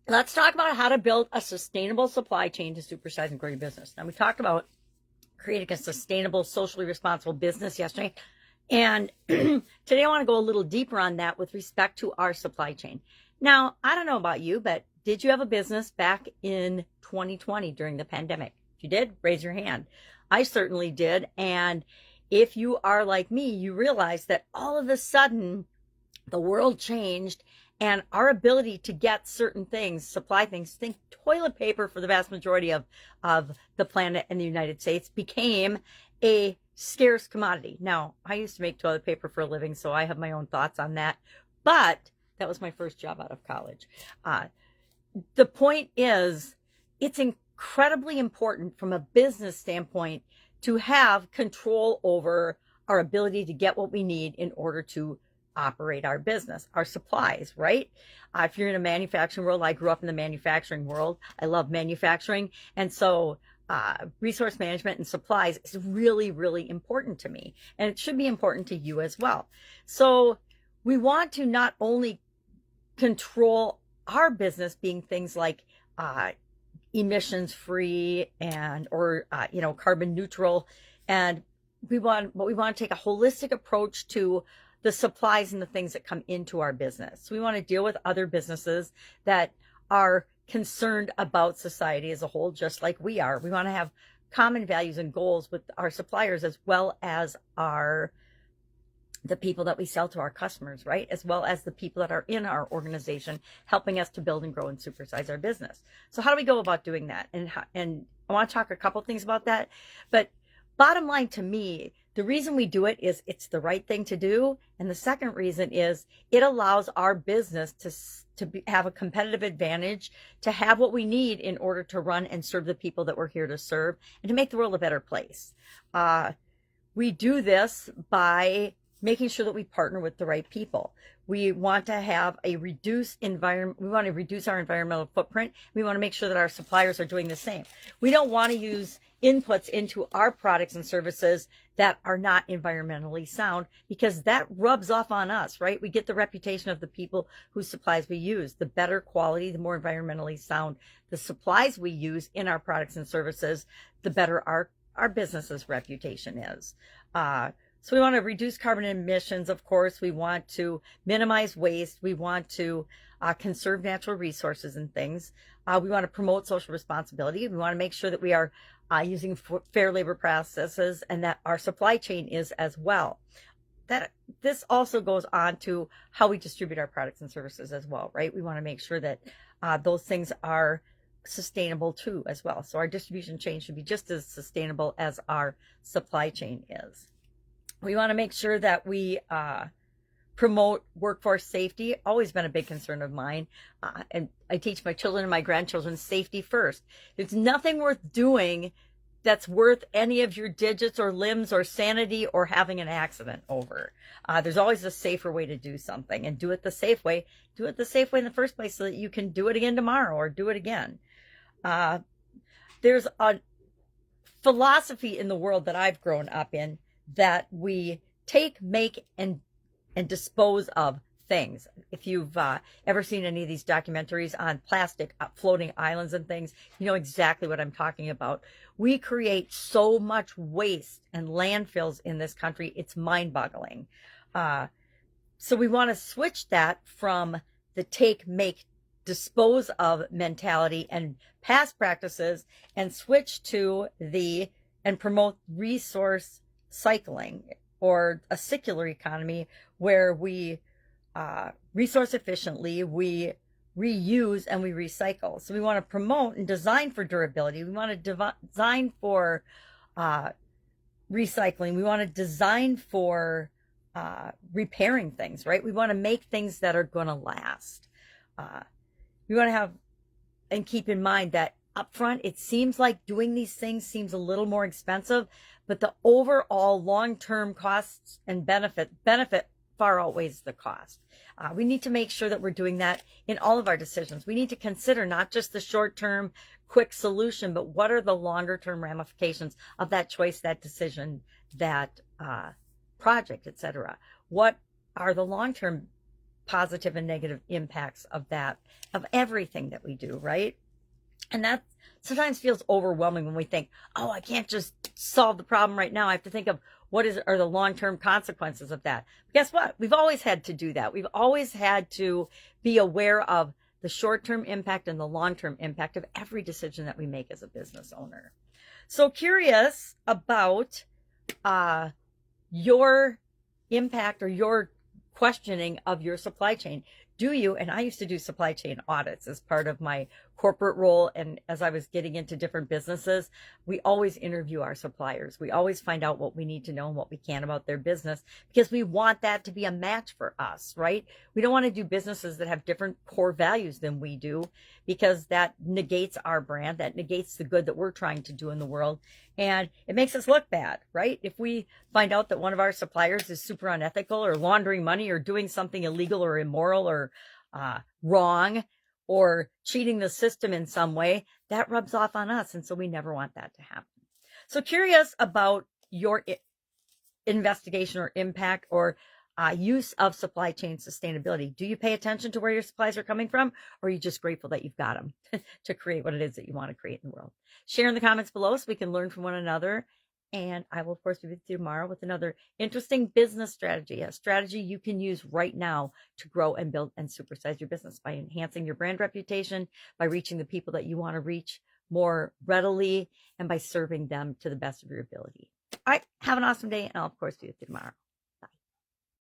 Let's talk about how to build a sustainable supply chain to supersize and grow your business. Now, we talked about creating a sustainable, socially responsible business yesterday. And today I want to go a little deeper on that with respect to our supply chain. Now, I don't know about you, but did you have a business back in 2020 during the pandemic? If you did, raise your hand. I certainly did. And if you are like me, you realize that all of a sudden the world changed and our ability to get certain things, supply things, think toilet paper for the vast majority of the planet and the United States became a scarce commodity. Now, I used to make toilet paper for a living, so I have my own thoughts on that, but that was my first job out of college. The point is, it's incredibly important from a business standpoint to have control over our ability to get what we need in order to operate our business, our supplies, right? If you're in a manufacturing world, I grew up in the manufacturing world. I love manufacturing. And so resource management and supplies is really, really important to me. And it should be important to you as well. So we want to not only control our business being things like emissions free and or carbon neutral, and we want to take a holistic approach to the supplies and the things that come into our business. We want to deal with other businesses that are concerned about society as a whole, just like we are. We want to have common values and goals with our suppliers as well as the people that we sell to, our customers, right? As well as the people that are in our organization helping us to build and grow and supersize our business. So how do we go about doing that? And I want to talk a couple things about that. But bottom line to me, the reason we do it is it's the right thing to do. And the second reason is it allows our business to have a competitive advantage, to have what we need in order to run and serve the people that we're here to serve and to make the world a better place. We do this by making sure that we partner with the right people. We want to have a reduced environment. We want to reduce our environmental footprint. We want to make sure that our suppliers are doing the same. We don't want to use inputs into our products and services that are not environmentally sound, because that rubs off on us, right? We get the reputation of the people whose supplies we use. The better quality, the more environmentally sound the supplies we use in our products and services, the better our business's reputation is. So we want to reduce carbon emissions, of course. We want to minimize waste. We want to conserve natural resources and things. We want to promote social responsibility. We want to make sure that we are using fair labor processes and that our supply chain is as well. This also goes on to how we distribute our products and services as well, right? We want to make sure that those things are sustainable too as well. So our distribution chain should be just as sustainable as our supply chain is. We want to make sure that we promote workforce safety. Always been a big concern of mine. And I teach my children and my grandchildren safety first. There's nothing worth doing that's worth any of your digits or limbs or sanity or having an accident over. There's always a safer way to do something, and do it the safe way. Do it the safe way in the first place so that you can do it again tomorrow or do it again. There's a philosophy in the world that I've grown up in that we take, make, and dispose of things. If you've ever seen any of these documentaries on plastic floating islands and things, you know exactly what I'm talking about. We create so much waste and landfills in this country, it's mind-boggling. So we want to switch that from the take, make, dispose of mentality and past practices and switch to and promote resource cycling, or a circular economy where we resource efficiently, we reuse, and we recycle. So we want to promote and design for durability. We want to design for recycling. We want to design for repairing things, right? We want to make things that are going to last. We want to have and keep in mind that upfront, it seems like doing these things seems a little more expensive, but the overall long-term costs and benefit far outweighs the cost. We need to make sure that we're doing that in all of our decisions. We need to consider not just the short-term quick solution, but what are the longer-term ramifications of that choice, that decision, that project, etc. What are the long-term positive and negative impacts of that, of everything that we do, right? And that sometimes feels overwhelming when we think, oh, I can't just solve the problem right now. I have to think of are the long-term consequences of that. But guess what? We've always had to do that. We've always had to be aware of the short-term impact and the long-term impact of every decision that we make as a business owner. So curious about your impact or your questioning of your supply chain. Do you, and I used to do supply chain audits as part of my corporate role. And as I was getting into different businesses, we always interview our suppliers. We always find out what we need to know and what we can about their business, because we want that to be a match for us, right? We don't want to do businesses that have different core values than we do, because that negates our brand, that negates the good that we're trying to do in the world. And it makes us look bad, right? If we find out that one of our suppliers is super unethical or laundering money or doing something illegal or immoral or wrong or cheating the system in some way, that rubs off on us. And so we never want that to happen. So curious about your investigation or impact or use of supply chain sustainability. Do you pay attention to where your supplies are coming from, or are you just grateful that you've got them to create what it is that you want to create in the world? Share in the comments below so we can learn from one another. And I will, of course, be with you tomorrow with another interesting business strategy, a strategy you can use right now to grow and build and supersize your business by enhancing your brand reputation, by reaching the people that you want to reach more readily, and by serving them to the best of your ability. All right, have an awesome day, and I'll, of course, be with you tomorrow.